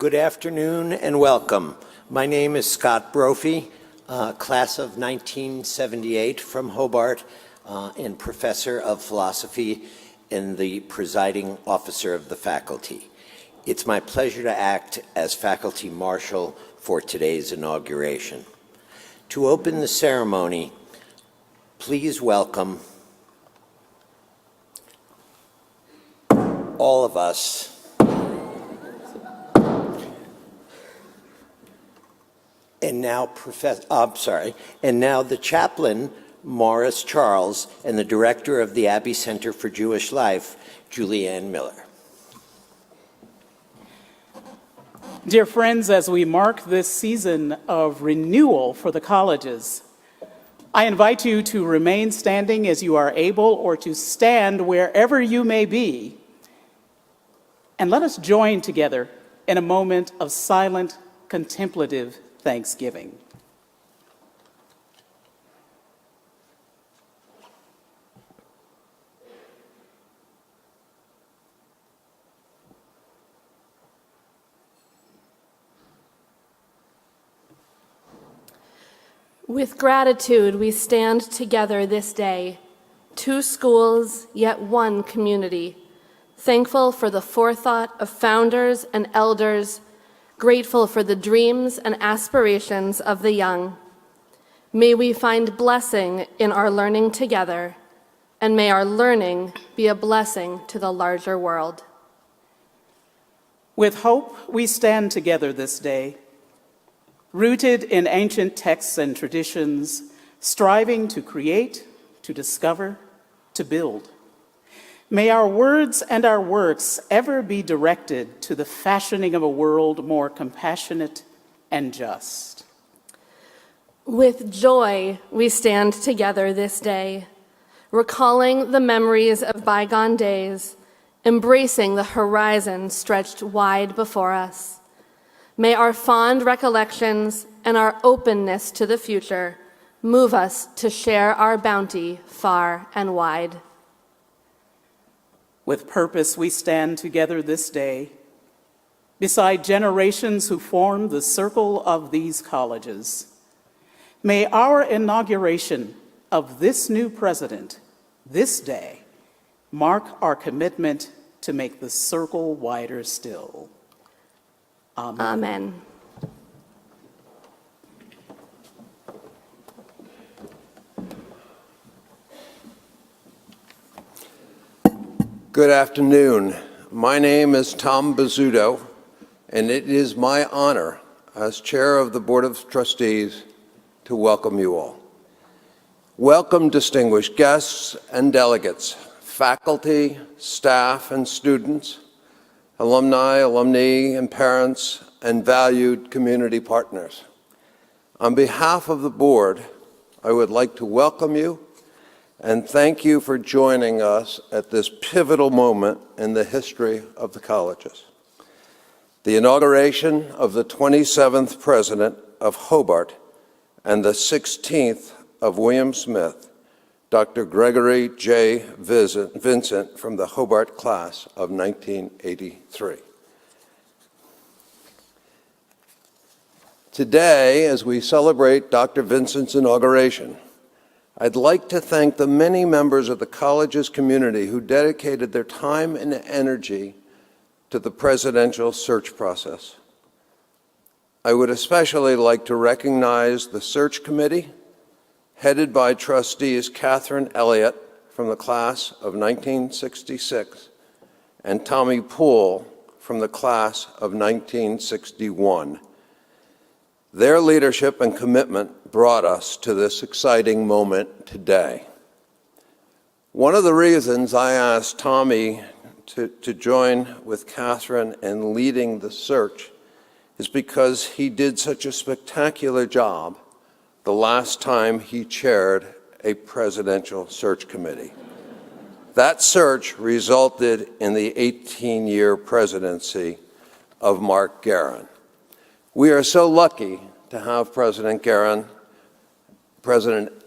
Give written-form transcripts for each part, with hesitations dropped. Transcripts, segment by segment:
Good afternoon and welcome. My name is Scott Brophy, class of 1978 from Hobart, and professor of philosophy and the presiding officer of the faculty. It's my pleasure to act as faculty marshal for today's inauguration. To open the ceremony, please welcome all of us and now the chaplain, Morris Charles, and the director of the Abbey Center for Jewish Life, Julianne Miller. Dear friends, as we mark this season of renewal for the colleges, I invite you to remain standing as you are able or to stand wherever you may be. And let us join together in a moment of silent, contemplative thanksgiving. With gratitude, we stand together this day, two schools, yet one community, thankful for the forethought of founders and elders, grateful for the dreams and aspirations of the young. May we find blessing in our learning together, and may our learning be a blessing to the larger world. With hope, we stand together this day, rooted in ancient texts and traditions, striving to create, to discover, to build. May our words and our works ever be directed to the fashioning of a world more compassionate and just. With joy, we stand together this day, recalling the memories of bygone days, embracing the horizon stretched wide before us. May our fond recollections and our openness to the future move us to share our bounty far and wide. With purpose, we stand together this day beside generations who formed the circle of these colleges. May our inauguration of this new president this day mark our commitment to make the circle wider still. Amen. Amen. Good afternoon. My name is Tom Bizzuto, and it is my honor as chair of the Board of Trustees to welcome you all. Welcome, distinguished guests and delegates, faculty, staff, and students, alumni, alumni, and parents, and valued community partners. On behalf of the board, I would like to welcome you and thank you for joining us at this pivotal moment in the history of the colleges. The inauguration of the 27th president of Hobart and the 16th of William Smith, Dr. Gregory J. Vincent from the Hobart class of 1983. Today, as we celebrate Dr. Vincent's inauguration, I'd like to thank the many members of the college's community who dedicated their time and energy to the presidential search process. I would especially like to recognize the search committee, headed by trustees Catherine Elliott from the class of 1966 and Tommy Poole from the class of 1961. Their leadership and commitment brought us to this exciting moment today. One of the reasons I asked Tommy to join with Catherine in leading the search is because he did such a spectacular job the last time he chaired a presidential search committee. That search resulted in the 18-year presidency of Mark Guerin. We are so lucky to have President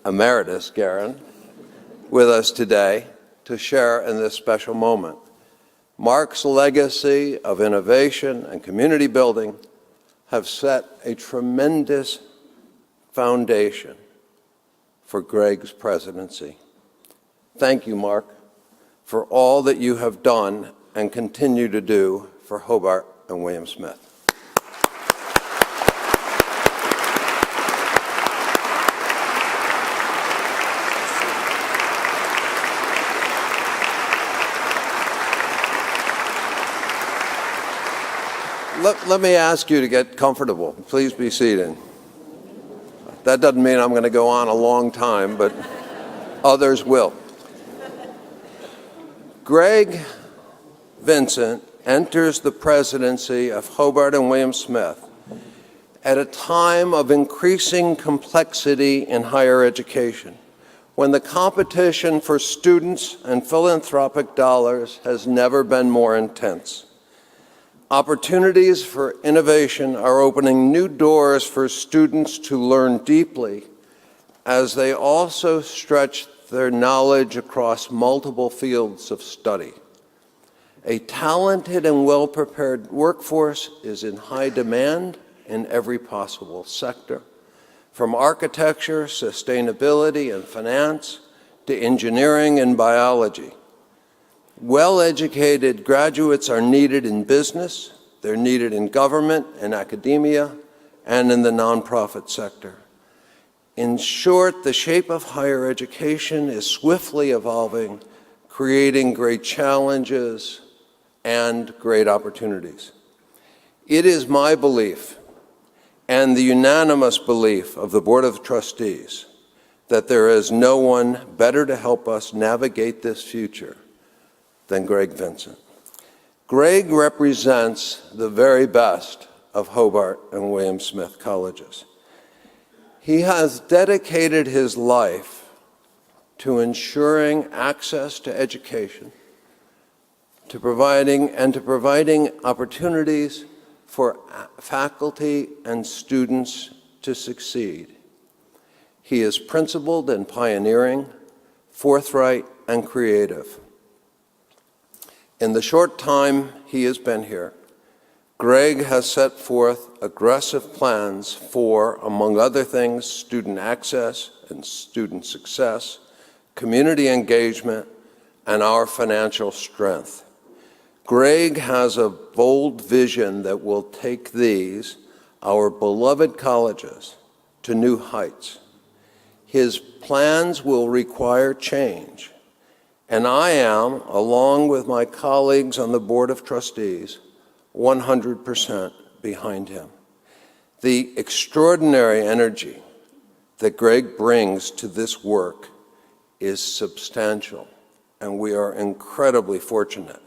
Emeritus Guerin, with us today to share in this special moment. Mark's legacy of innovation and community building have set a tremendous foundation for Greg's presidency. Thank you, Mark, for all that you have done and continue to do for Hobart and William Smith. Let me ask you to get comfortable. Please be seated. That doesn't mean I'm going to go on a long time, but others will. Greg Vincent enters the presidency of Hobart and William Smith at a time of increasing complexity in higher education, when the competition for students and philanthropic dollars has never been more intense. Opportunities for innovation are opening new doors for students to learn deeply as they also stretch their knowledge across multiple fields of study. A talented and well-prepared workforce is in high demand in every possible sector, from architecture, sustainability, and finance to engineering and biology. Well-educated graduates are needed in business, they're needed in government and academia, and in the nonprofit sector. In short, the shape of higher education is swiftly evolving, creating great challenges and great opportunities. It is my belief, and the unanimous belief of the Board of Trustees, that there is no one better to help us navigate this future than Greg Vincent. Greg represents the very best of Hobart and William Smith colleges. He has dedicated his life to ensuring access to education, to providing opportunities for faculty and students to succeed. He is principled and pioneering, forthright and creative. In the short time he has been here, Greg has set forth aggressive plans for, among other things, student access and student success, community engagement, and our financial strength. Greg has a bold vision that will take these, our beloved colleges, to new heights. His plans will require change. And I am, along with my colleagues on the Board of Trustees, 100% behind him. The extraordinary energy that Greg brings to this work is substantial, and we are incredibly fortunate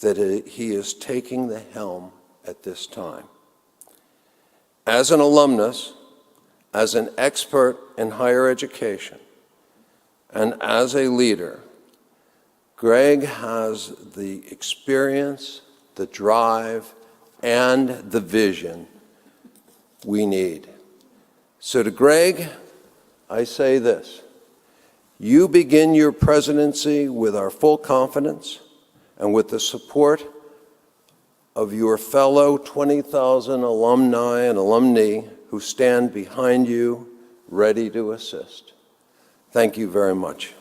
that he is taking the helm at this time. As an alumnus, as an expert in higher education, and as a leader, Greg has the experience, the drive, and the vision we need. So to Greg, I say this: you begin your presidency with our full confidence and with the support of your fellow 20,000 alumni and alumni who stand behind you, ready to assist. Thank you very much.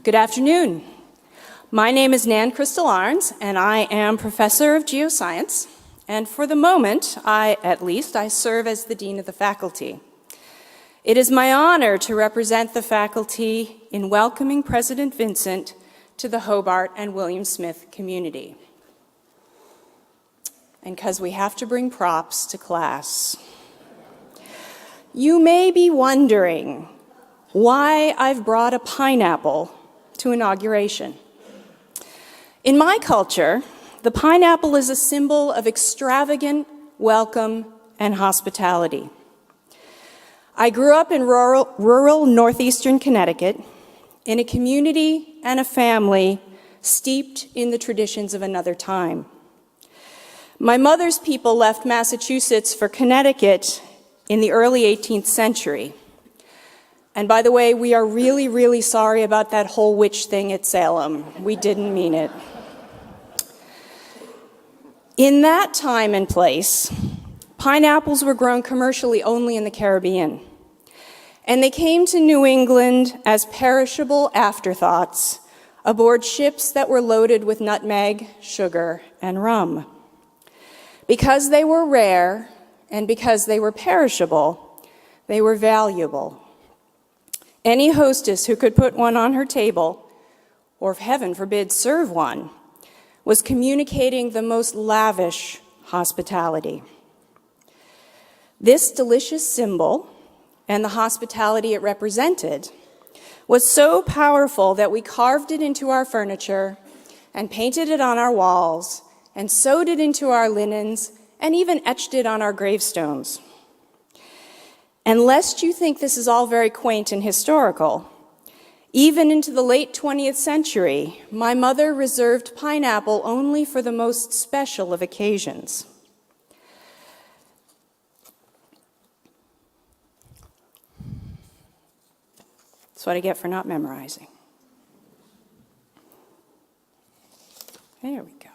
Good afternoon. My name is Nan Crystal Arns, and I am Professor of Geoscience. And for the moment, I serve as the Dean of the Faculty. It is my honor to represent the faculty in welcoming President Vincent to the Hobart and William Smith community. And because we have to bring props to class. You may be wondering why I've brought a pineapple to inauguration. In my culture, the pineapple is a symbol of extravagant welcome and hospitality. I grew up in rural northeastern Connecticut in a community and a family steeped in the traditions of another time. My mother's people left Massachusetts for Connecticut in the early 18th century. And by the way, we are really, really sorry about that whole witch thing at Salem. We didn't mean it. In that time and place, pineapples were grown commercially only in the Caribbean. And they came to New England as perishable afterthoughts aboard ships that were loaded with nutmeg, sugar, and rum. Because they were rare and because they were perishable, they were valuable. Any hostess who could put one on her table, or heaven forbid, serve one, was communicating the most lavish hospitality. This delicious symbol and the hospitality it represented was so powerful that we carved it into our furniture and painted it on our walls and sewed it into our linens and even etched it on our gravestones. And lest you think this is all very quaint and historical, even into the late 20th century, my mother reserved pineapple only for the most special of occasions. That's what I get for not memorizing. There we go.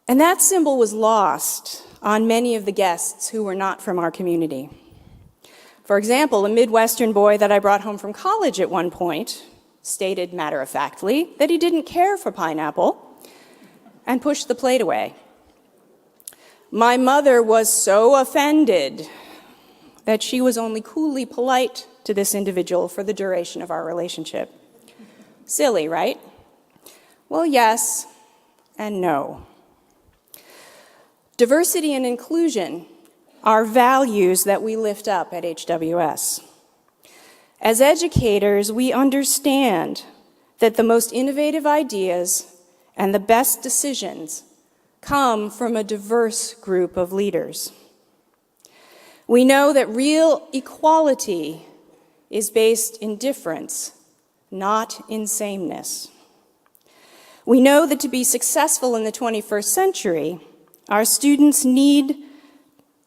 And that symbol was lost on many of the guests who were not from our community. For example, a Midwestern boy that I brought home from college at one point stated matter-of-factly that he didn't care for pineapple and pushed the plate away. My mother was so offended that she was only coolly polite to this individual for the duration of our relationship. Silly, right? Well, yes and no. Diversity and inclusion are values that we lift up at HWS. As educators, we understand that the most innovative ideas and the best decisions come from a diverse group of leaders. We know that real equality is based in difference, not in sameness. We know that to be successful in the 21st century, our students need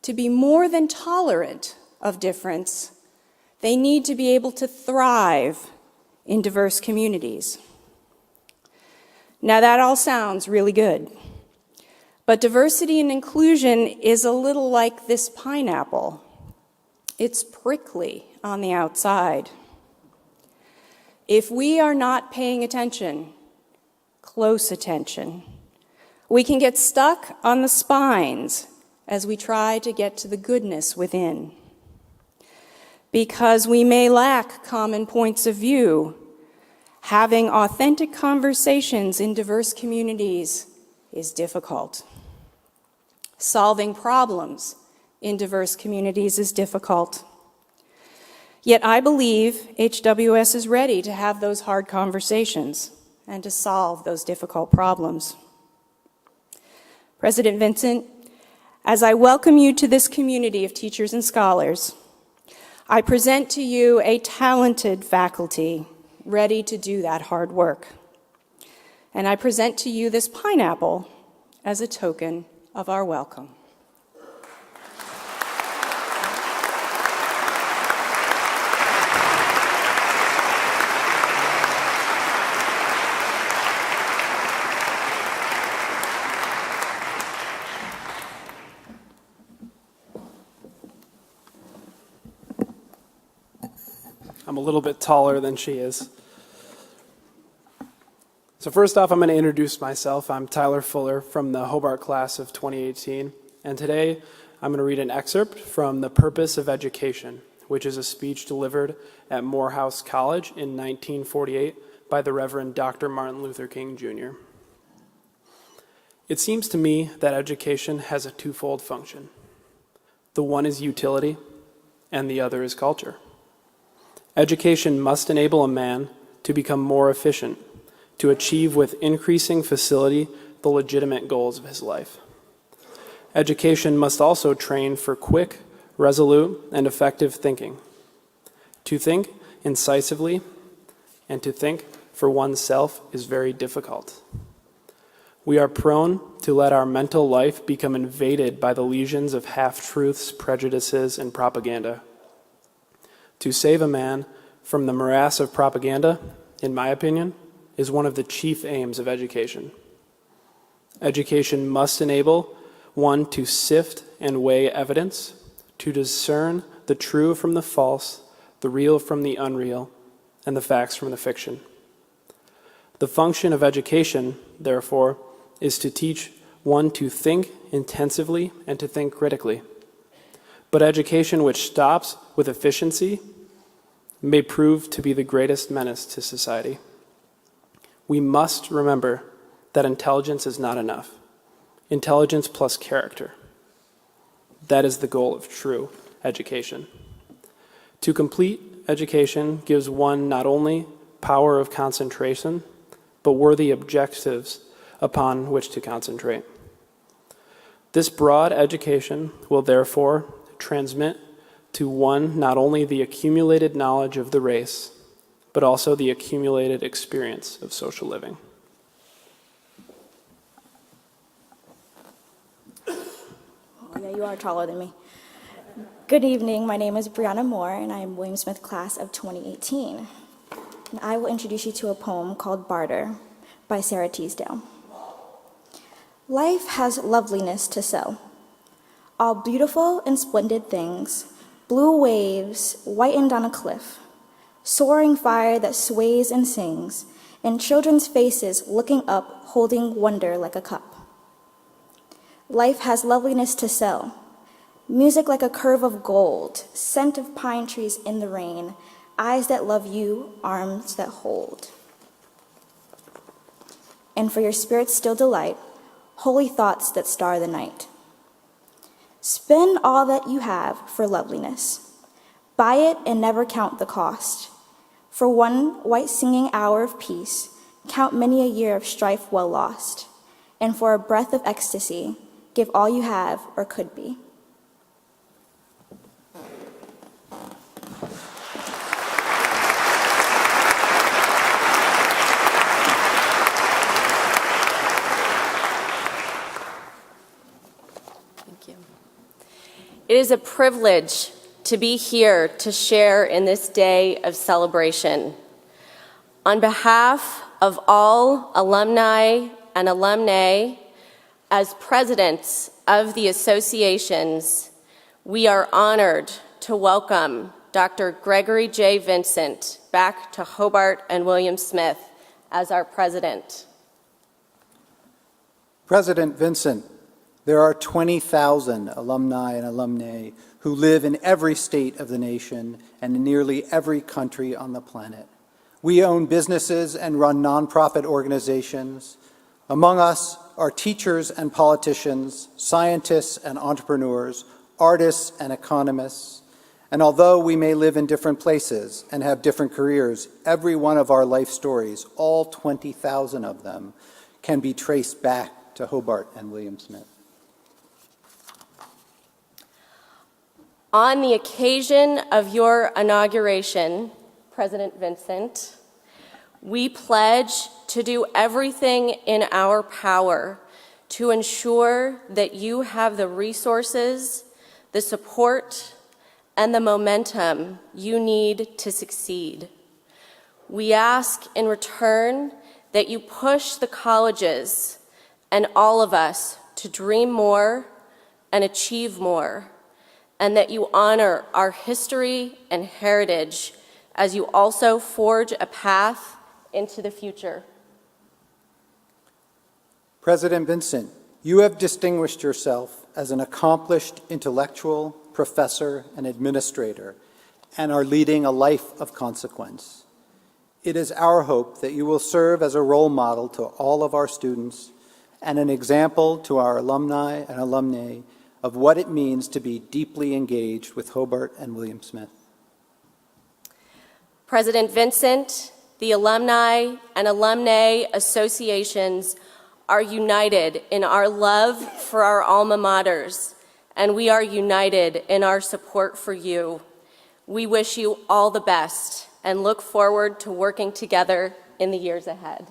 to be more than tolerant of difference. They need to be able to thrive in diverse communities. Now that all sounds really good, but diversity and inclusion is a little like this pineapple. It's prickly on the outside. If we are not paying attention, close attention, we can get stuck on the spines as we try to get to the goodness within. Because we may lack common points of view, having authentic conversations in diverse communities is difficult. Solving problems in diverse communities is difficult. Yet I believe HWS is ready to have those hard conversations and to solve those difficult problems. President Vincent, as I welcome you to this community of teachers and scholars, I present to you a talented faculty ready to do that hard work. And I present to you this pineapple as a token of our welcome. I'm a little bit taller than she is. So first off, I'm going to introduce myself. I'm Tyler Fuller from the Hobart class of 2018. And today, I'm going to read an excerpt from The Purpose of Education, which is a speech delivered at Morehouse College in 1948 by the Reverend Dr. Martin Luther King, Jr. It seems to me that education has a twofold function. The one is utility, and the other is culture. Education must enable a man to become more efficient, to achieve with increasing facility the legitimate goals of his life. Education must also train for quick, resolute, and effective thinking. To think incisively and to think for oneself is very difficult. We are prone to let our mental life become invaded by the lesions of half-truths, prejudices, and propaganda. To save a man from the morass of propaganda, in my opinion, is one of the chief aims of education. Education must enable one to sift and weigh evidence, to discern the true from the false, the real from the unreal, and the facts from the fiction. The function of education, therefore, is to teach one to think intensively and to think critically. But education which stops with efficiency may prove to be the greatest menace to society. We must remember that intelligence is not enough. Intelligence plus character. That is the goal of true education. To complete education gives one not only power of concentration, but worthy objectives upon which to concentrate. This broad education will therefore transmit to one not only the accumulated knowledge of the race, but also the accumulated experience of social living. Oh, yeah, you are taller than me. Good evening, my name is Brianna Moore, and I am William Smith class of 2018. And I will introduce you to a poem called Barter by Sarah Teasdale. Life has loveliness to sell. All beautiful and splendid things, blue waves whitened on a cliff, soaring fire that sways and sings, and children's faces looking up, holding wonder like a cup. Life has loveliness to sell. Music like a curve of gold, scent of pine trees in the rain, eyes that love you, arms that hold. And for your spirit's still delight, holy thoughts that star the night. Spend all that you have for loveliness. Buy it and never count the cost. For one white singing hour of peace, count many a year of strife well lost. And for a breath of ecstasy, give all you have or could be. It is a privilege to be here to share in this day of celebration. On behalf of all alumni and alumnae, as presidents of the associations, we are honored to welcome Dr. Gregory J. Vincent back to Hobart and William Smith as our president. President Vincent, there are 20,000 alumni and alumnae who live in every state of the nation and in nearly every country on the planet. We own businesses and run nonprofit organizations. Among us are teachers and politicians, scientists and entrepreneurs, artists and economists. And although we may live in different places and have different careers, every one of our life stories, all 20,000 of them, can be traced back to Hobart and William Smith. On the occasion of your inauguration, President Vincent, we pledge to do everything in our power to ensure that you have the resources, the support, and the momentum you need to succeed. We ask in return that you push the colleges and all of us to dream more and achieve more, and that you honor our history and heritage as you also forge a path into the future. President Vincent, you have distinguished yourself as an accomplished intellectual, professor, and administrator, and are leading a life of consequence. It is our hope that you will serve as a role model to all of our students and an example to our alumni and alumnae of what it means to be deeply engaged with Hobart and William Smith. President Vincent, the Alumni and Alumnae Associations are united in our love for our alma maters, and we are united in our support for you. We wish you all the best and look forward to working together in the years ahead.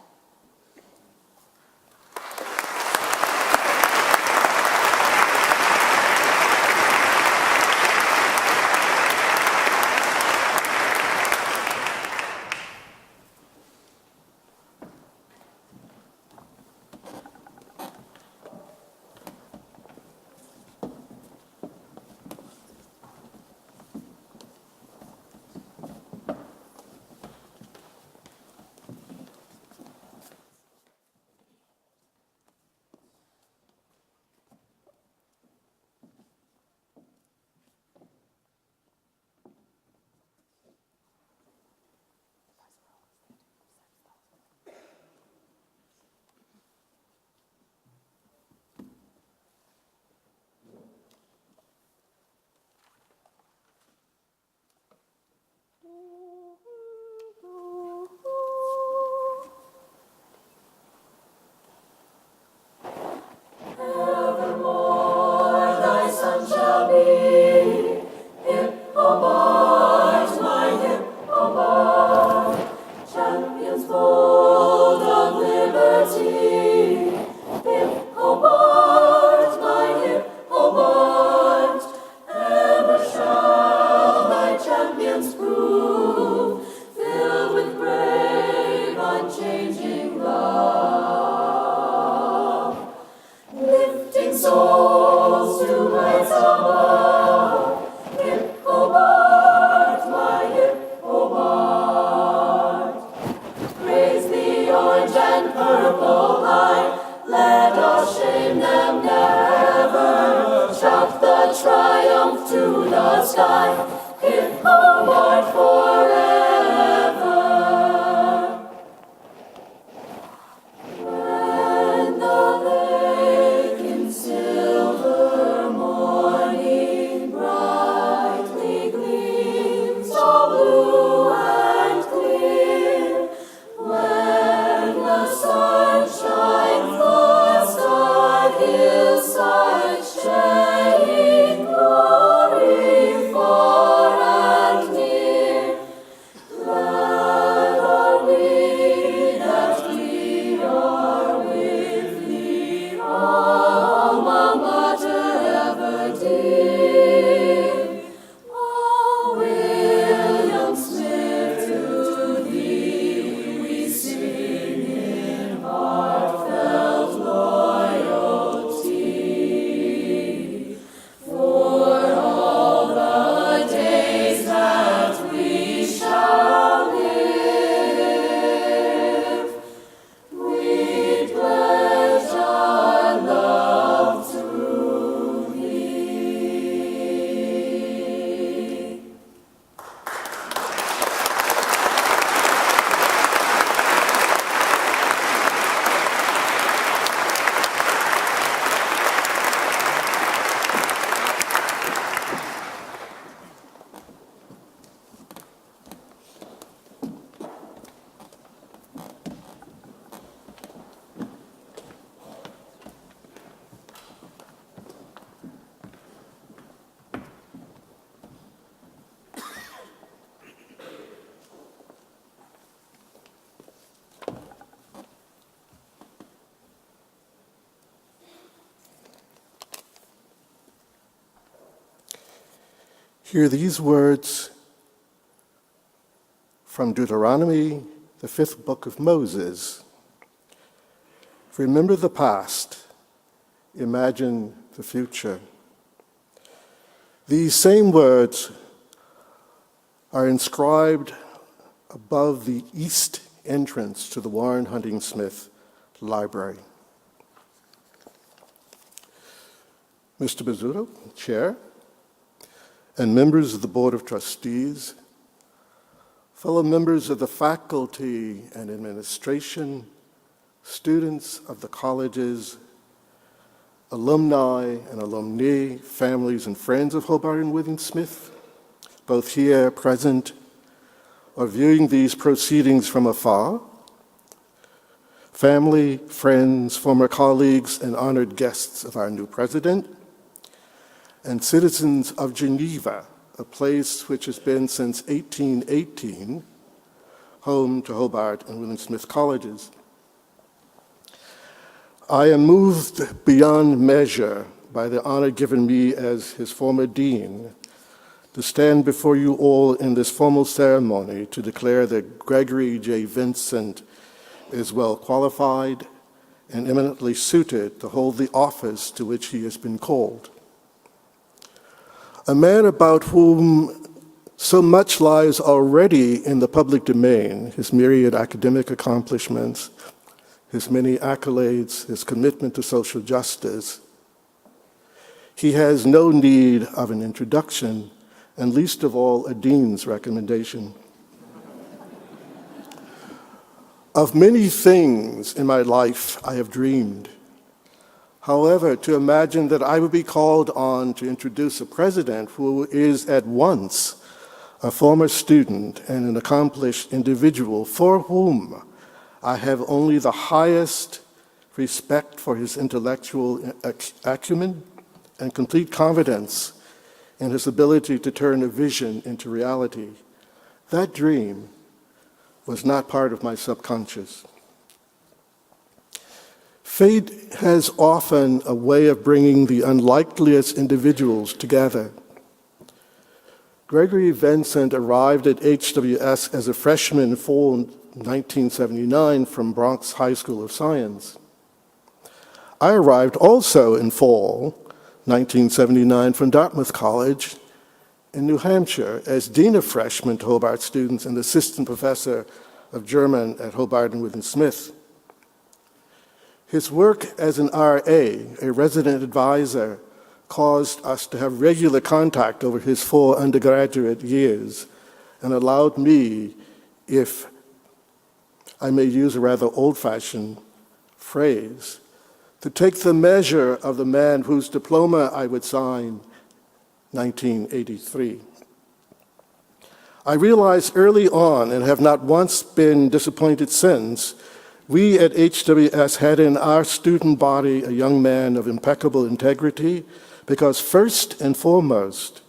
souls to heights above. Hip Hobart, my hip Hobart. Praise the orange and purple high. Let us shame them never. Shout the triumph to the sky. Hip Hobart forever. When the lake in silver morning brightly gleams, all blue and clear, when the sunshine floods the hillside, shedding glory far and near, glad are we that we are with thee, alma mater ever dear. Oh, William Smith, to thee we sing in heartfelt loyalty. For all the days that we shall live, we pledge our love to thee. Hear these words from Deuteronomy, the 5th book of Moses. Remember the past, imagine the future. These same words are inscribed above the east entrance to the Warren Hunting Smith Library. Mr. Bizzuto, Chair, and members of the Board of Trustees, fellow members of the faculty and administration, students of the colleges, alumni and alumnae, families and friends of Hobart and William Smith, both here present or viewing these proceedings from afar, family, friends, former colleagues, and honored guests of our new president, and citizens of Geneva, a place which has been since 1818 home to Hobart and William Smith colleges. I am moved beyond measure by the honor given me as his former dean to stand before you all in this formal ceremony to declare that Gregory J. Vincent is well qualified and eminently suited to hold the office to which he has been called. A man about whom so much lies already in the public domain, his myriad academic accomplishments, his many accolades, his commitment to social justice. He has no need of an introduction, and least of all, a dean's recommendation. Of many things in my life I have dreamed. However, to imagine that I would be called on to introduce a president who is at once a former student and an accomplished individual for whom I have only the highest respect for his intellectual acumen and complete confidence in his ability to turn a vision into reality. That dream was not part of my subconscious. Fate has often a way of bringing the unlikeliest individuals together. Gregory Vincent arrived at HWS as a freshman in fall 1979 from Bronx High School of Science. I arrived also in fall 1979 from Dartmouth College in New Hampshire as Dean of Freshmen to Hobart students and Assistant Professor of German at Hobart and Within Smith. His work as an RA, a resident advisor, caused us to have regular contact over his 4 undergraduate years and allowed me, if I may use a rather old-fashioned phrase, to take the measure of the man whose diploma I would sign 1983. I realized early on, and have not once been disappointed since, we at HWS had in our student body a young man of impeccable integrity, because first and foremost,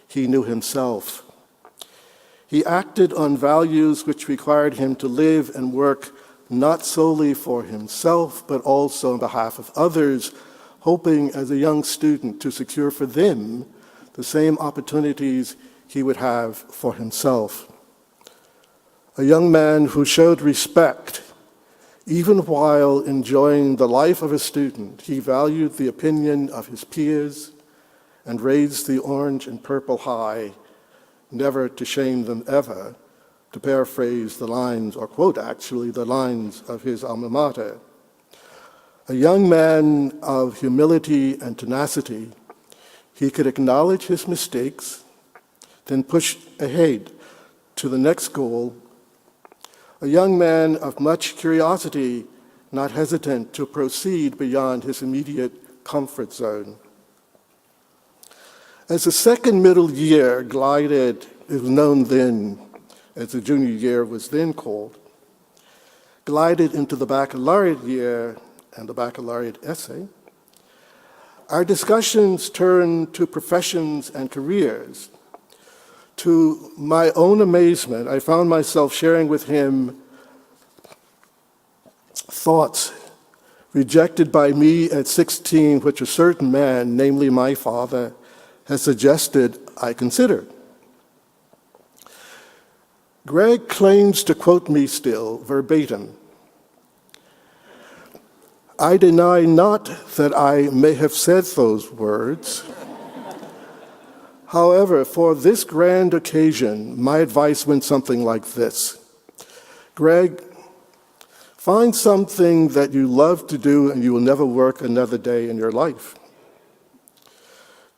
he knew himself. He acted on values which required him to live and work not solely for himself, but also on behalf of others, hoping as a young student to secure for them the same opportunities he would have for himself. A young man who showed respect even while enjoying the life of a student. He valued the opinion of his peers and raised the orange and purple high, never to shame them ever, to paraphrase the lines, or quote actually, the lines of his alma mater. A young man of humility and tenacity, he could acknowledge his mistakes, then push ahead to the next goal. A young man of much curiosity, not hesitant to proceed beyond his immediate comfort zone. As the second middle year glided, it was known then as the junior year was then called, glided into the baccalaureate year and the baccalaureate essay, our discussions turned to professions and careers. To my own amazement, I found myself sharing with him thoughts rejected by me at 16, which a certain man, namely my father, has suggested I consider. Greg claims to quote me still verbatim. I deny not that I may have said those words. However, for this grand occasion, my advice went something like this. Greg, find something that you love to do and you will never work another day in your life.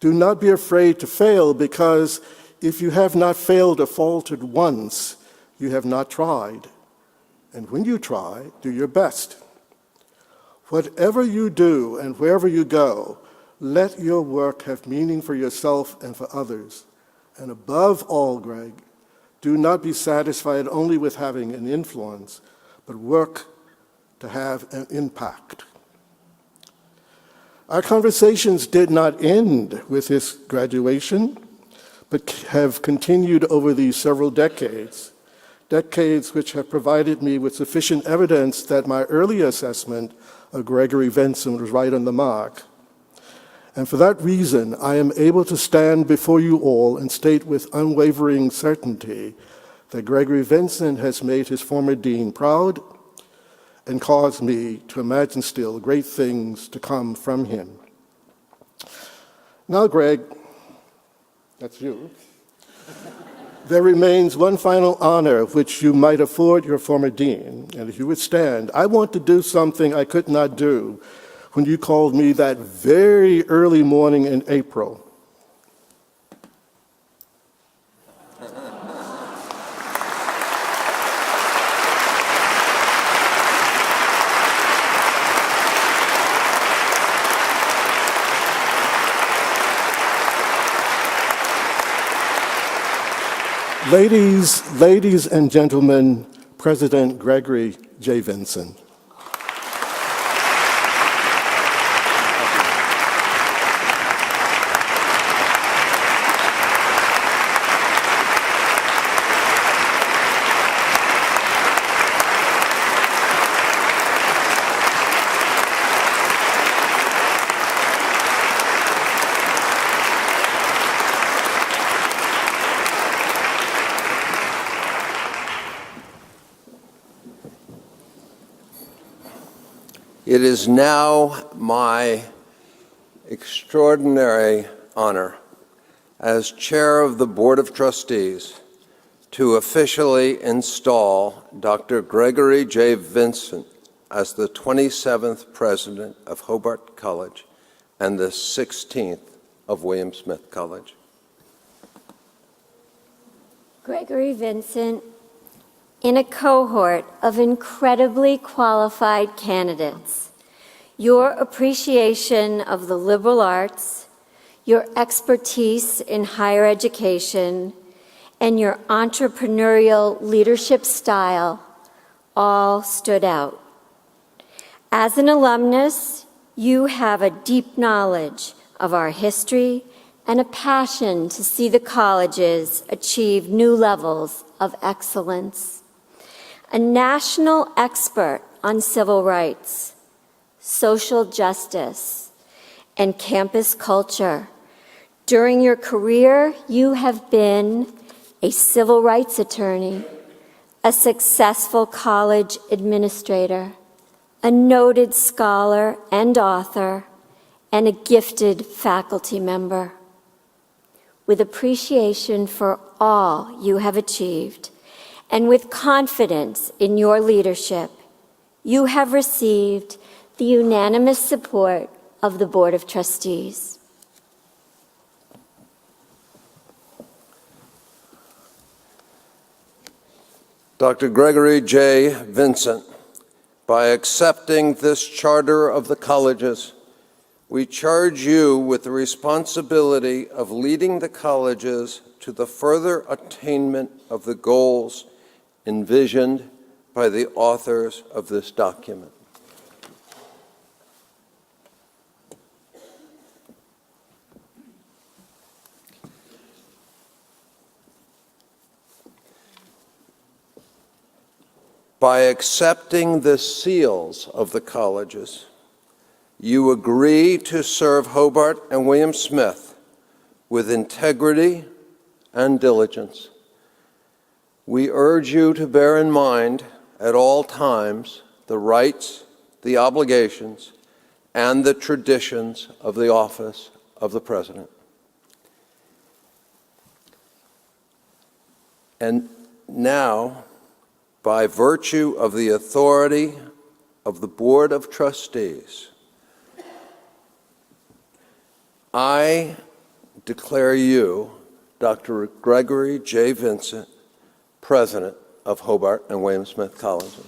Do not be afraid to fail, because if you have not failed or faltered once, you have not tried. And when you try, do your best. Whatever you do and wherever you go, let your work have meaning for yourself and for others. And above all, Greg, do not be satisfied only with having an influence, but work to have an impact. Our conversations did not end with his graduation, but have continued over these several decades which have provided me with sufficient evidence that my early assessment of Gregory Vincent was right on the mark. And for that reason, I am able to stand before you all and state with unwavering certainty that Gregory Vincent has made his former dean proud and caused me to imagine still great things to come from him. Now, Greg, that's you. There remains one final honor which you might afford your former dean, and if you would stand, I want to do something I could not do when you called me that very early morning in April. Ladies and gentlemen, President Gregory J. Vincent. It is now my extraordinary honor as chair of the Board of Trustees to officially install Dr. Gregory J. Vincent as the 27th president of Hobart College and the 16th of William Smith College. Gregory Vincent, in a cohort of incredibly qualified candidates, your appreciation of the liberal arts, your expertise in higher education, and your entrepreneurial leadership style all stood out. As an alumnus, you have a deep knowledge of our history and a passion to see the colleges achieve new levels of excellence. A national expert on civil rights, social justice, and campus culture. During your career, you have been a civil rights attorney, a successful college administrator, a noted scholar and author, and a gifted faculty member. With appreciation for all you have achieved, and with confidence in your leadership, you have received the unanimous support of the Board of Trustees. Dr. Gregory J. Vincent, by accepting this charter of the colleges, we charge you with the responsibility of leading the colleges to the further attainment of the goals envisioned by the authors of this document. By accepting the seals of the colleges, you agree to serve Hobart and William Smith with integrity and diligence. We urge you to bear in mind at all times the rights, the obligations, and the traditions of the office of the President. And now, by virtue of the authority of the Board of Trustees, I declare you, Dr. Gregory J. Vincent, President of Hobart and William Smith Colleges.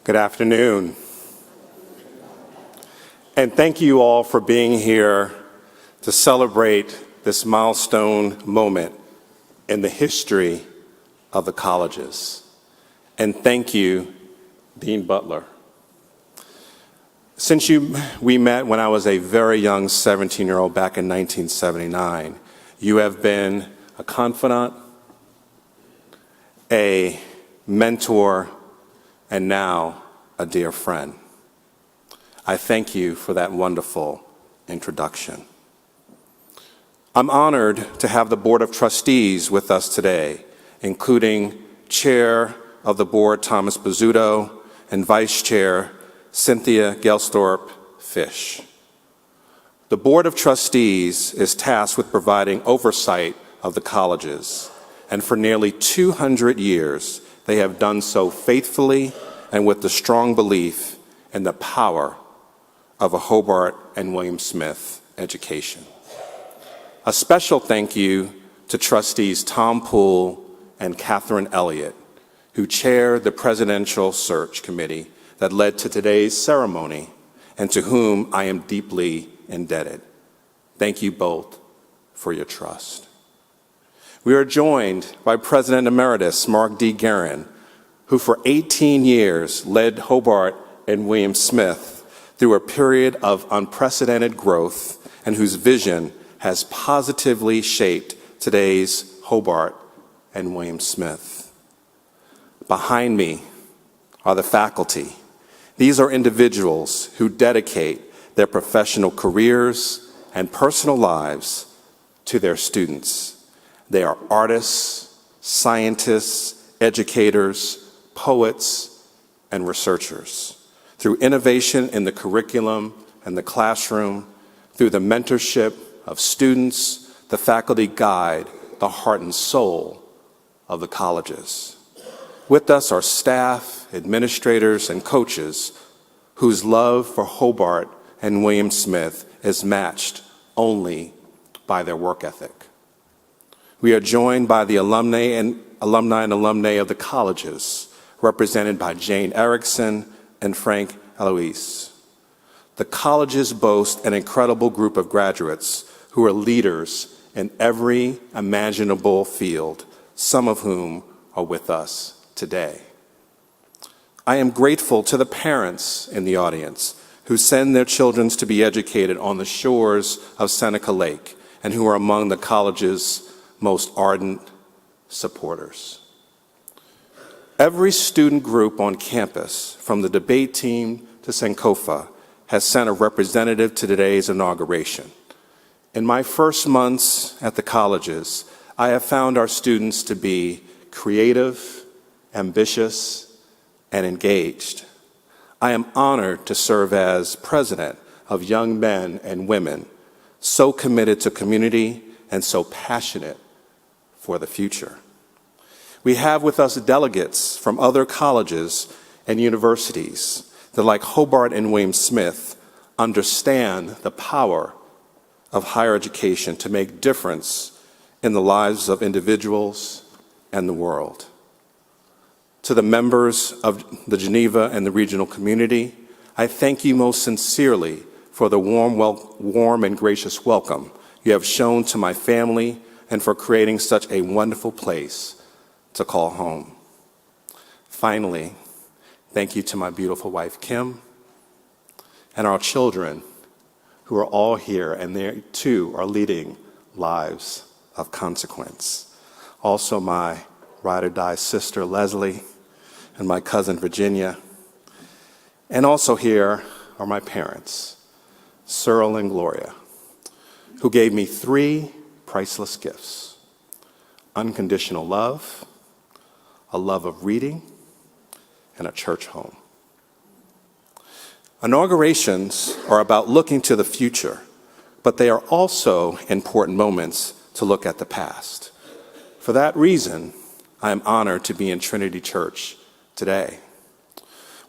Good afternoon. And thank you all for being here to celebrate this milestone moment in the history of the colleges. And thank you, Dean Butler. Since we met when I was a very young 17-year-old back in 1979, you have been a confidant, a mentor, and now a dear friend. I thank you for that wonderful introduction. I'm honored to have the Board of Trustees with us today, including Chair of the Board Thomas Bizzuto and Vice Chair Cynthia Gelsthorpe-Fish. The Board of Trustees is tasked with providing oversight of the colleges, and for nearly 200 years, they have done so faithfully and with the strong belief in the power of a Hobart and William Smith education. A special thank you to trustees Tom Poole and Catherine Elliott, who chaired the presidential search committee that led to today's ceremony, and to whom I am deeply indebted. Thank you both for your trust. We are joined by President Emeritus Mark D. Guerin, who for 18 years led Hobart and William Smith through a period of unprecedented growth and whose vision has positively shaped today's Hobart and William Smith. Behind me are the faculty. These are individuals who dedicate their professional careers and personal lives to their students. They are artists, scientists, educators, poets, and researchers. Through innovation in the curriculum and the classroom, through the mentorship of students, the faculty guide the heart and soul of the colleges. With us are staff, administrators, and coaches whose love for Hobart and William Smith is matched only by their work ethic. We are joined by the alumni and alumnae of the colleges, represented by Jane Erickson and Frank Eloise. The colleges boast an incredible group of graduates who are leaders in every imaginable field, some of whom are with us today. I am grateful to the parents in the audience who send their children to be educated on the shores of Seneca Lake and who are among the college's most ardent supporters. Every student group on campus, from the debate team to Sankofa, has sent a representative to today's inauguration. In my first months at the colleges, I have found our students to be creative, ambitious, and engaged. I am honored to serve as president of young men and women so committed to community and so passionate for the future. We have with us delegates from other colleges and universities that, like Hobart and William Smith, understand the power of higher education to make difference in the lives of individuals and the world. To the members of the Geneva and the regional community, I thank you most sincerely for the warm and gracious welcome you have shown to my family and for creating such a wonderful place to call home. Finally, thank you to my beautiful wife, Kim, and our children who are all here, and they too are leading lives of consequence. Also, my ride-or-die sister, Leslie, and my cousin, Virginia. And also here are my parents, Cyril and Gloria, who gave me 3 priceless gifts: unconditional love, a love of reading, and a church home. Inaugurations are about looking to the future, but they are also important moments to look at the past. For that reason, I am honored to be in Trinity Church today.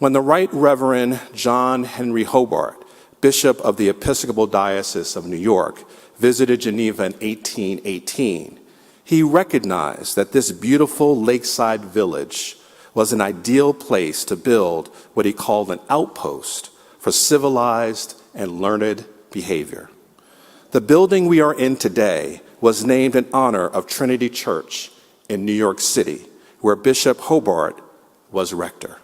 When the Right Reverend John Henry Hobart, Bishop of the Episcopal Diocese of New York, visited Geneva in 1818, he recognized that this beautiful lakeside village was an ideal place to build what he called an outpost for civilized and learned behavior. The building we are in today was named in honor of Trinity Church in New York City, where Bishop Hobart was rector.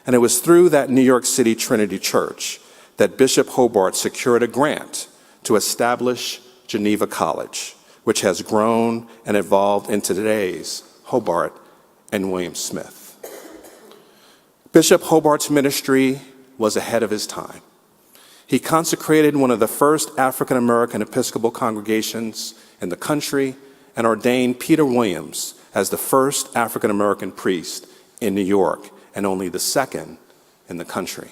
And it was through that New York City Trinity Church that Bishop Hobart secured a grant to establish Geneva College, which has grown and evolved into today's Hobart and William Smith. Bishop Hobart's ministry was ahead of his time. He consecrated one of the first African American Episcopal congregations in the country and ordained Peter Williams as the first African American priest in New York and only the second in the country.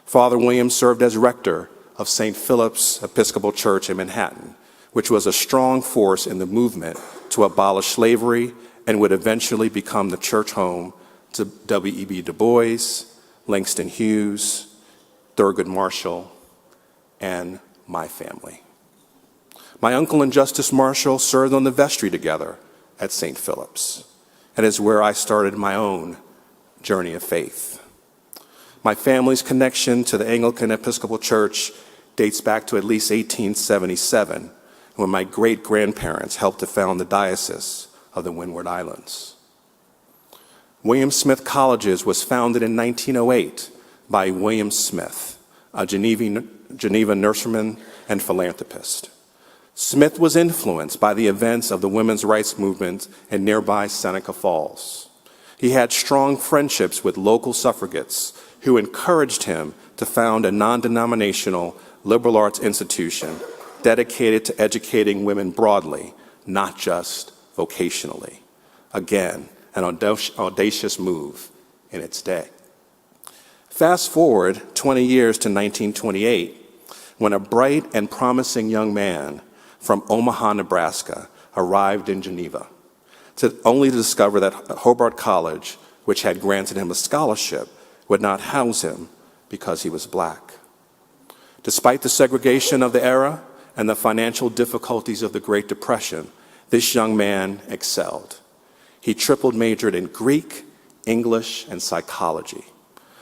Father Williams served as rector of St. Philip's Episcopal Church in Manhattan, which was a strong force in the movement to abolish slavery and would eventually become the church home to W.E.B. Du Bois, Langston Hughes, Thurgood Marshall, and my family. My uncle and Justice Marshall served on the vestry together at St. Philip's. and is where I started my own journey of faith. My family's connection to the Anglican Episcopal Church dates back to at least 1877, when my great-grandparents helped to found the Diocese of the Windward Islands. William Smith Colleges was founded in 1908 by William Smith, a Geneva nurseryman and philanthropist. Smith was influenced by the events of the women's rights movement in nearby Seneca Falls. He had strong friendships with local suffragettes who encouraged him to found a non-denominational liberal arts institution dedicated to educating women broadly, not just vocationally. Again, an audacious move in its day. Fast forward 20 years to 1928, when a bright and promising young man from Omaha, Nebraska, arrived in Geneva, only to discover that Hobart College, which had granted him a scholarship, would not house him because he was black. Despite the segregation of the era and the financial difficulties of the Great Depression, this young man excelled. He triple majored in Greek, English, and psychology,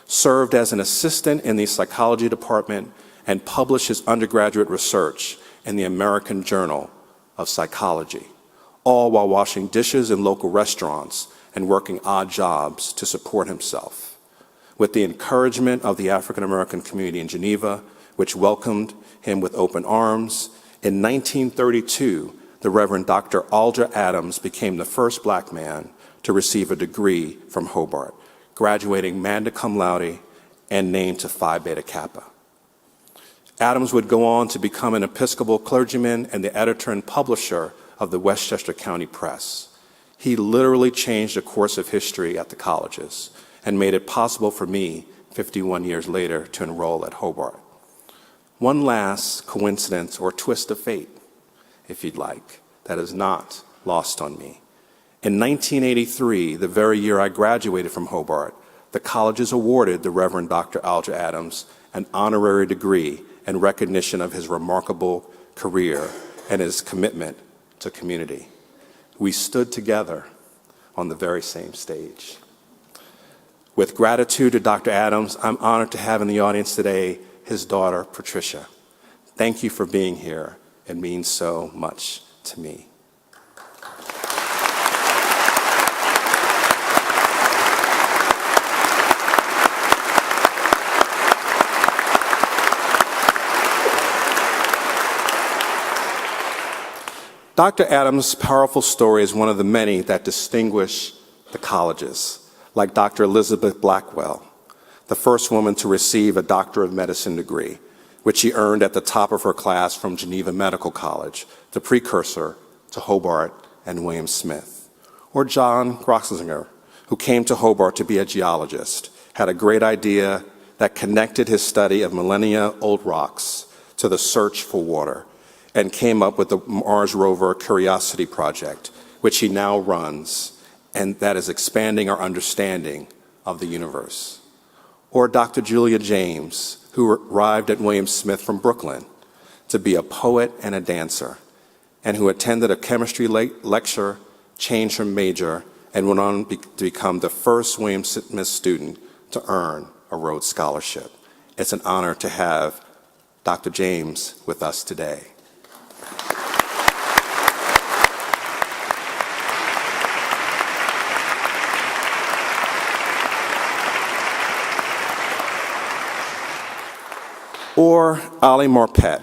served as an assistant in the psychology department, and published his undergraduate research in the American Journal of Psychology, all while washing dishes in local restaurants and working odd jobs to support himself. With the encouragement of the African American community in Geneva, which welcomed him with open arms, in 1932, the Reverend Dr. Aldra Adams became the first black man to receive a degree from Hobart, graduating magna cum laude and named to Phi Beta Kappa. Adams would go on to become an Episcopal clergyman and the editor and publisher of the Westchester County Press. He literally changed the course of history at the colleges and made it possible for me, 51 years later, to enroll at Hobart. One last coincidence or twist of fate, if you'd like, that is not lost on me. In 1983, the very year I graduated from Hobart, the colleges awarded the Reverend Dr. Aldra Adams an honorary degree in recognition of his remarkable career and his commitment to community. We stood together on the very same stage. With gratitude to Dr. Adams, I'm honored to have in the audience today his daughter, Patricia. Thank you for being here. It means so much to me. Dr. Adams' powerful story is one of the many that distinguish the colleges, like Dr. Elizabeth Blackwell, the first woman to receive a Doctor of Medicine degree, which she earned at the top of her class from Geneva Medical College, the precursor to Hobart and William Smith. Or John Grossinger, who came to Hobart to be a geologist, had a great idea that connected his study of millennia-old rocks to the search for water, and came up with the Mars rover Curiosity project, which he now runs, and that is expanding our understanding of the universe. Or Dr. Julia James, who arrived at William Smith from Brooklyn to be a poet and a dancer, and who attended a chemistry lecture, changed her major, and went on to become the first William Smith student to earn a Rhodes Scholarship. It's an honor to have Dr. James with us today. Or Ali Marpet,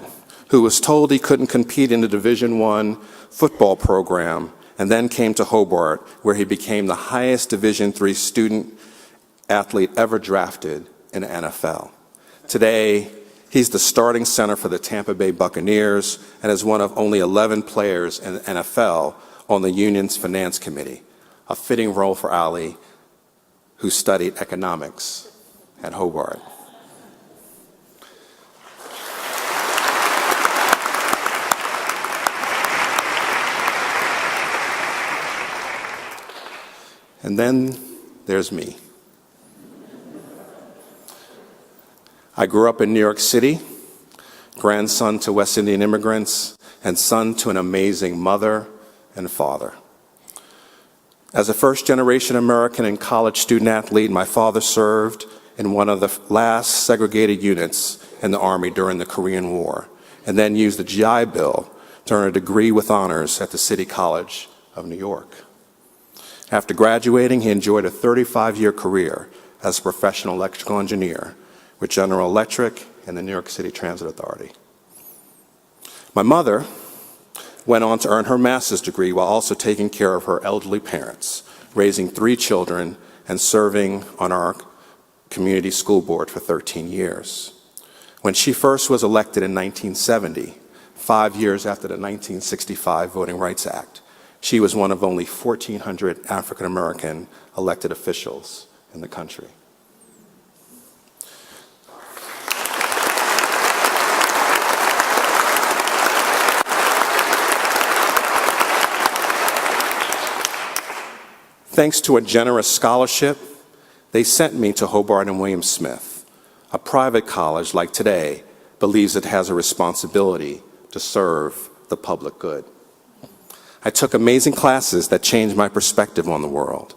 who was told he couldn't compete in the Division I football program and then came to Hobart, where he became the highest Division III student athlete ever drafted in the NFL. Today, he's the starting center for the Tampa Bay Buccaneers and is one of only 11 players in the NFL on the union's finance committee, a fitting role for Ali, who studied economics at Hobart. And then there's me. I grew up in New York City, grandson to West Indian immigrants, and son to an amazing mother and father. As a first-generation American and college student athlete, my father served in one of the last segregated units in the Army during the Korean War, and then used the GI Bill to earn a degree with honors at the City College of New York. After graduating, he enjoyed a 35-year career as a professional electrical engineer with General Electric and the New York City Transit Authority. My mother went on to earn her master's degree while also taking care of her elderly parents, raising 3 children and serving on our community school board for 13 years. When she first was elected in 1970, 5 years after the 1965 Voting Rights Act, she was one of only 1,400 African American elected officials in the country. Thanks to a generous scholarship, they sent me to Hobart and William Smith. A private college, like today, believes it has a responsibility to serve the public good. I took amazing classes that changed my perspective on the world,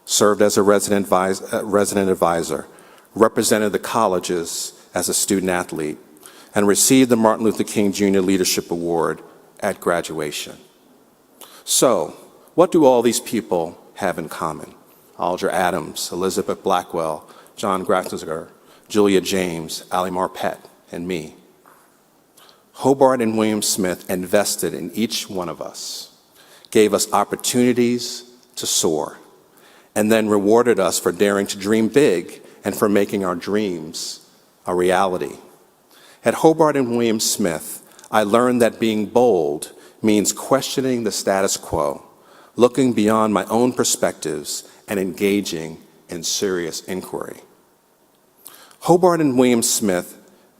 served as a resident advisor, represented the colleges as a student athlete, and received the Martin Luther King Jr. Leadership Award at graduation. So, what do all these people have in common? Aldra Adams, Elizabeth Blackwell, John Graftinger, Julia James, Ali Marpet, and me. Hobart and William Smith invested in each one of us, gave us opportunities to soar, and then rewarded us for daring to dream big and for making our dreams a reality. At Hobart and William Smith, I learned that being bold means questioning the status quo, looking beyond my own perspectives and engaging in serious inquiry. Hobart and William Smith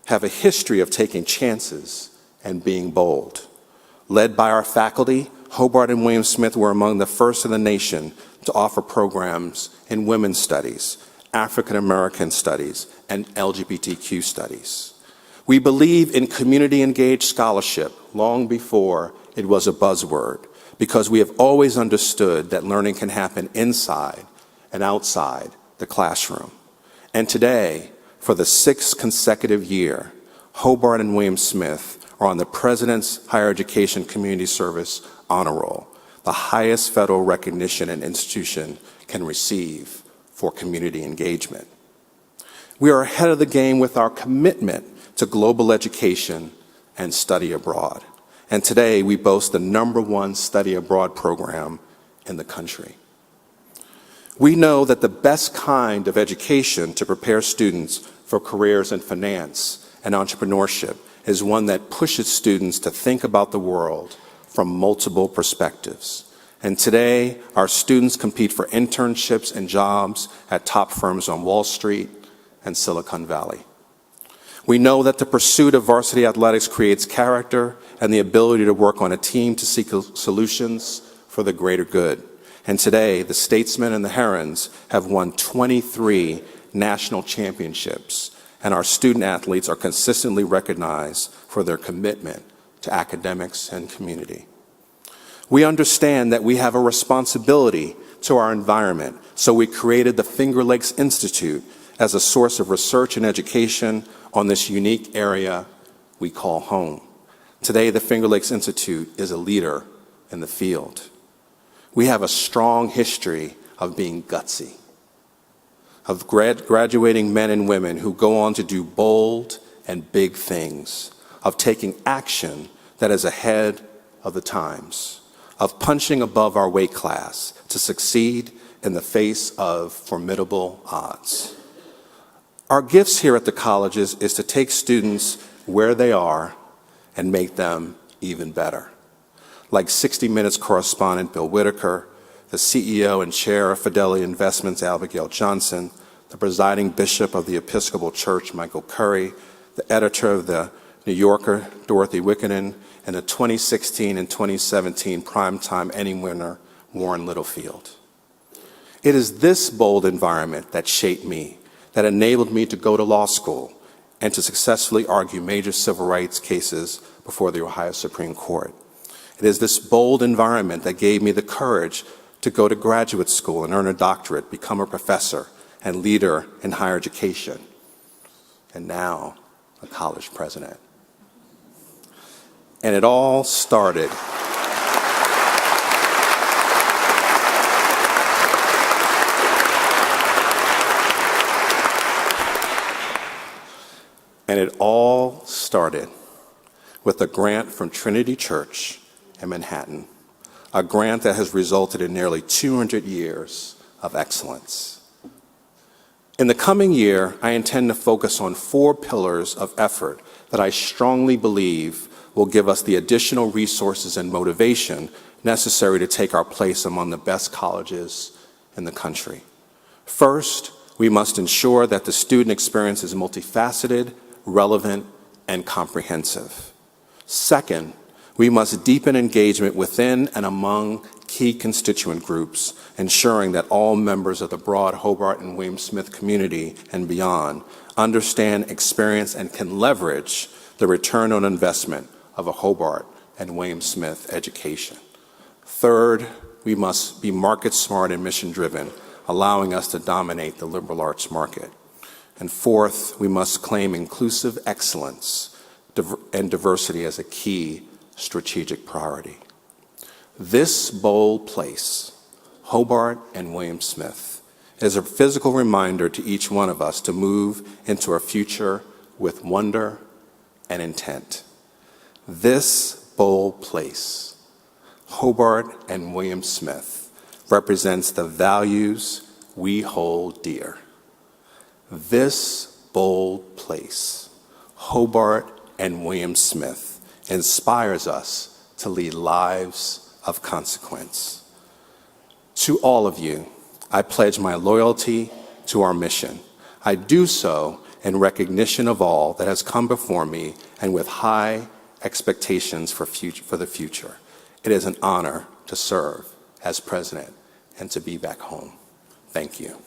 have a history of taking chances and being bold. Led by our faculty, Hobart and William Smith were among the first in the nation to offer programs in women's studies, African American studies, and LGBTQ studies. We believe in community-engaged scholarship long before it was a buzzword, because we have always understood that learning can happen inside and outside the classroom. And today, for the 6th consecutive year, Hobart and William Smith are on the President's Higher Education Community Service Honor Roll, the highest federal recognition an institution can receive for community engagement. We are ahead of the game with our commitment to global education and study abroad. And today, we boast the #1 study abroad program in the country. We know that the best kind of education to prepare students for careers in finance and entrepreneurship is one that pushes students to think about the world from multiple perspectives. And today, our students compete for internships and jobs at top firms on Wall Street and Silicon Valley. We know that the pursuit of varsity athletics creates character and the ability to work on a team to seek solutions for the greater good. And today, the Statesmen and the Herons have won 23 national championships, and our student athletes are consistently recognized for their commitment to academics and community. We understand that we have a responsibility to our environment, so we created the Finger Lakes Institute as a source of research and education on this unique area we call home. Today, the Finger Lakes Institute is a leader in the field. We have a strong history of being gutsy, of graduating men and women who go on to do bold and big things, of taking action that is ahead of the times, of punching above our weight class to succeed in the face of formidable odds. Our gifts here at the colleges is to take students where they are and make them even better. Like 60 Minutes correspondent Bill Whitaker, the CEO and chair of Fidelity Investments Abigail Johnson, the presiding bishop of the Episcopal Church Michael Curry, the editor of the New Yorker Dorothy Wickenden, and the 2016 and 2017 Primetime Emmy winner Warren Littlefield. It is this bold environment that shaped me, that enabled me to go to law school and to successfully argue major civil rights cases before the Ohio Supreme Court. It is this bold environment that gave me the courage to go to graduate school and earn a doctorate, become a professor and leader in higher education, and now a college president. And it all started with a grant from Trinity Church in Manhattan, a grant that has resulted in nearly 200 years of excellence. In the coming year, I intend to focus on 4 pillars of effort that I strongly believe will give us the additional resources and motivation necessary to take our place among the best colleges in the country. First, we must ensure that the student experience is multifaceted, relevant, and comprehensive. Second, we must deepen engagement within and among key constituent groups, ensuring that all members of the broad Hobart and William Smith community and beyond understand, experience, and can leverage the return on investment of a Hobart and William Smith education. Third, we must be market smart and mission driven, allowing us to dominate the liberal arts market. And fourth, we must claim inclusive excellence and diversity as a key strategic priority. This bold place, Hobart and William Smith, is a physical reminder to each one of us to move into a future with wonder and intent. This bold place, Hobart and William Smith, represents the values we hold dear. This bold place, Hobart and William Smith, inspires us to lead lives of consequence. To all of you, I pledge my loyalty to our mission. I do so in recognition of all that has come before me and with high expectations for the future. It is an honor to serve as president and to be back home. Thank you.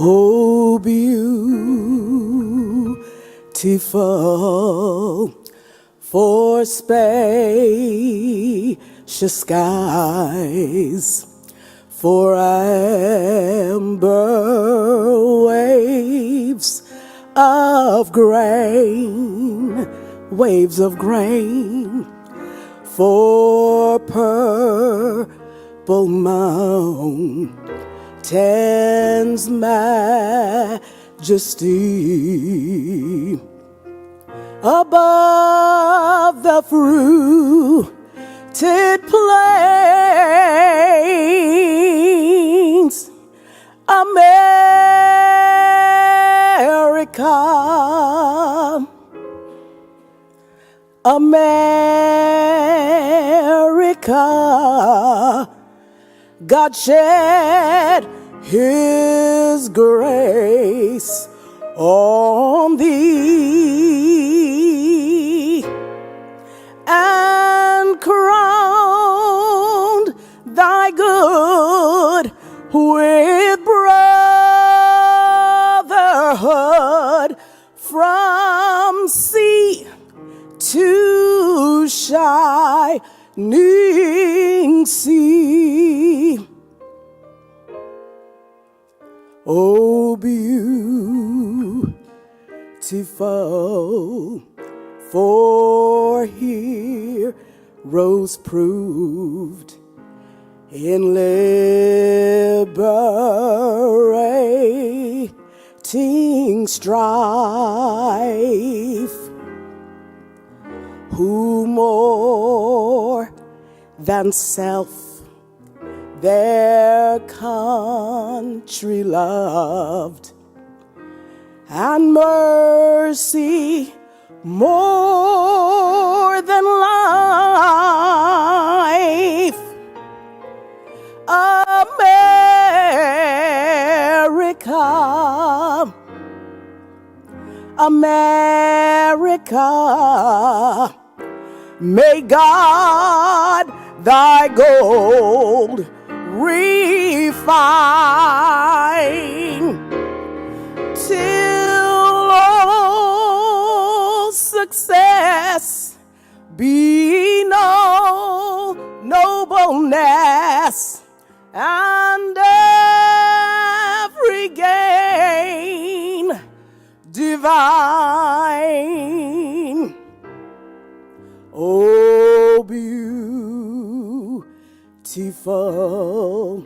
Oh, beautiful for spacious skies, for amber waves of grain, for purple mountains' majesty, above the fruited plains, America, America, God shed His grace on thee and crowned thy good with brotherhood from sea to shining sea. Oh, beautiful for heroes proved in liberating strife, who more than self their country loved, and mercy more than life. America, America, may God thy gold refine, till all success be no nobleness, and every gain divine. Oh, beautiful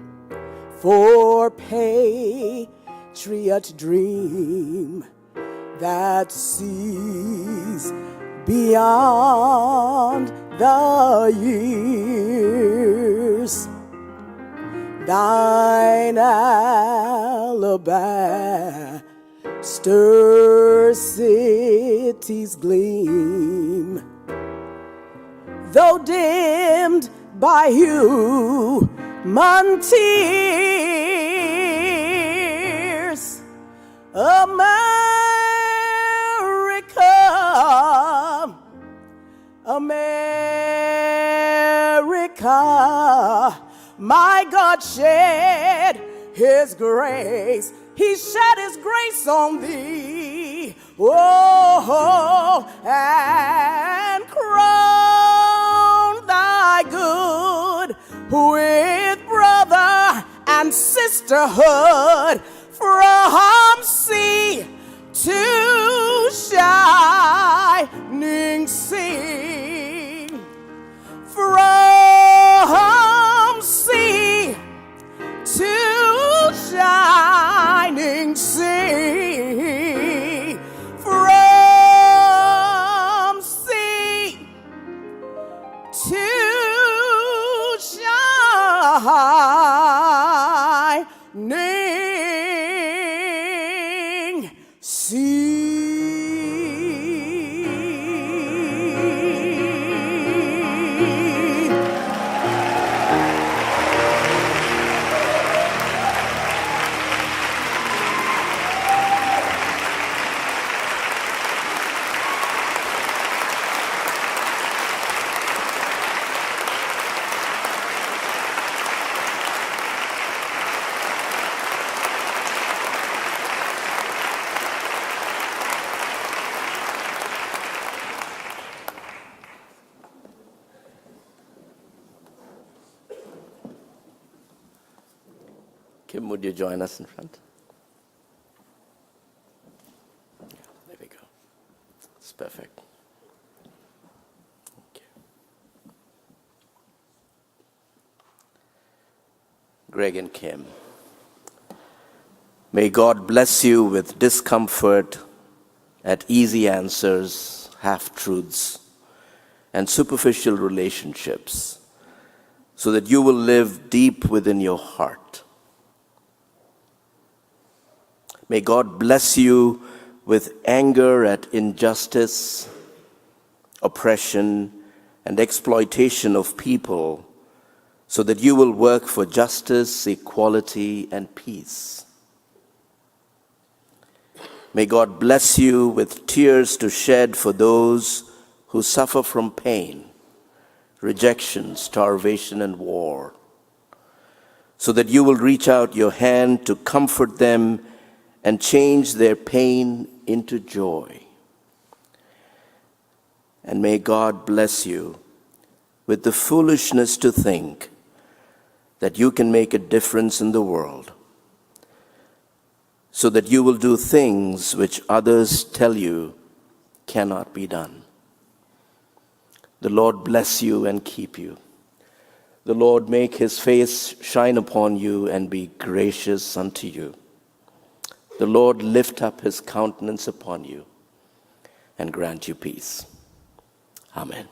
for patriot dream that sees beyond the years. Thine alabaster cities gleam, though dimmed by human tears. America, America, my God shed his grace. He shed his grace on thee. Oh, and crown thy good with brother and sisterhood, from sea to shining sea, from sea to shining sea, from sea to shining sea. Kim, would you join us in front? There we go. It's perfect. Thank you. Greg and Kim, may God bless you with discomfort at easy answers, half-truths, and superficial relationships, so that you will live deep within your heart. May God bless you with anger at injustice, oppression, and exploitation of people, so that you will work for justice, equality, and peace. May God bless you with tears to shed for those who suffer from pain, rejection, starvation, and war, so that you will reach out your hand to comfort them and change their pain into joy. And may God bless you with the foolishness to think that you can make a difference in the world, so that you will do things which others tell you cannot be done. The Lord bless you and keep you. The Lord make his face shine upon you and be gracious unto you. The Lord lift up his countenance upon you and grant you peace. Amen.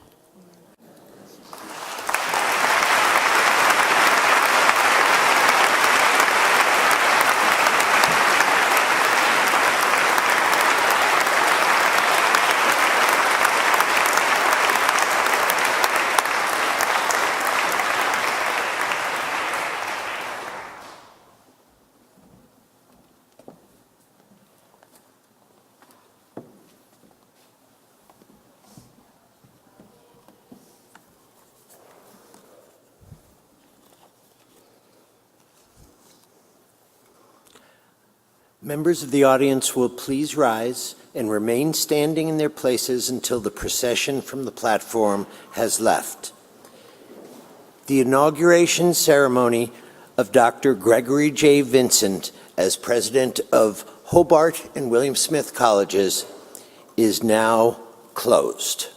Members of the audience will please rise and remain standing in their places until the procession from the platform has left. The inauguration ceremony of Dr. Gregory J. Vincent as president of Hobart and William Smith Colleges is now closed.